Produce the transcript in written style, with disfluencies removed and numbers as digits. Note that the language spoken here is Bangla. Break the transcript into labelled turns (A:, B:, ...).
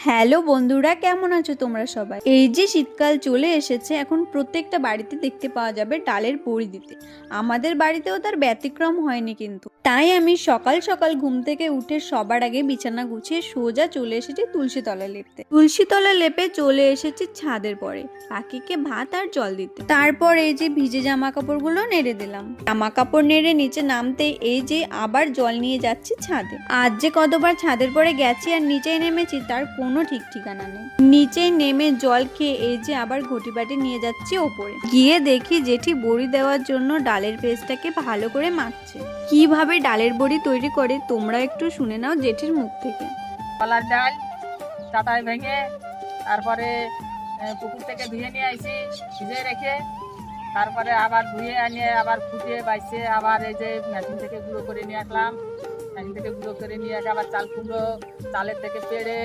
A: হ্যালো বন্ধুরা, কেমন আছো তোমরা সবাই? এই যে শীতকাল চলে এসেছে, এখন প্রত্যেকটা বাড়িতে দেখতে পাওয়া যাবে ডালের বড়ি দিতে। আমাদের বাড়িতেও তার ব্যতিক্রম হয়নি কিন্তু। তাই আমি সকাল সকাল ঘুম থেকে উঠে সবার আগে বিছানা গুছিয়ে সোজা চলে এসেছি তুলসী তলা লেপতে। তুলসী তলা লেপে চলে এসেছি ছাদের পরে পাখিকে ভাত আর জল দিতে। তারপর এই যে ভিজে জামা কাপড়গুলো নেড়ে দিলাম। জামা কাপড় নেড়ে নিচে নামতে এই যে আবার জল নিয়ে যাচ্ছি ছাদে। আজ যে কতবার ছাদের পরে গেছি আর নিচেই নেমেছি তার কোনো ঠিক ঠিকানা নেই। নিচে নেমে জল খেয়ে এই যে আবার ঘটি বাটি নিয়ে যাচ্ছি ওপরে। গিয়ে দেখি জেঠি বড়ি দেওয়ার জন্য ডালের পেস্টটাকে ভালো করে মাখছে। কিভাবে ডালের বড়ি তৈরি করে তোমরা একটু শুনে নাও জেঠির মুখ থেকে।
B: কলার ডাল চাটাই ভেঙে তারপরে পুকুর থেকে ধুয়ে নিয়ে আইছি, ভিজিয়ে রেখে তারপরে আবার ধুয়ে আনিয়ে আবার ফুটিয়ে বাইছে আবার এই যে মেশিন থেকে গুঁড়ো করে নিয়ে আসলাম। মেশিন থেকে গুঁড়ো করে নিয়ে এসে আবার চাল কুমড়ো চালের থেকে পেড়ে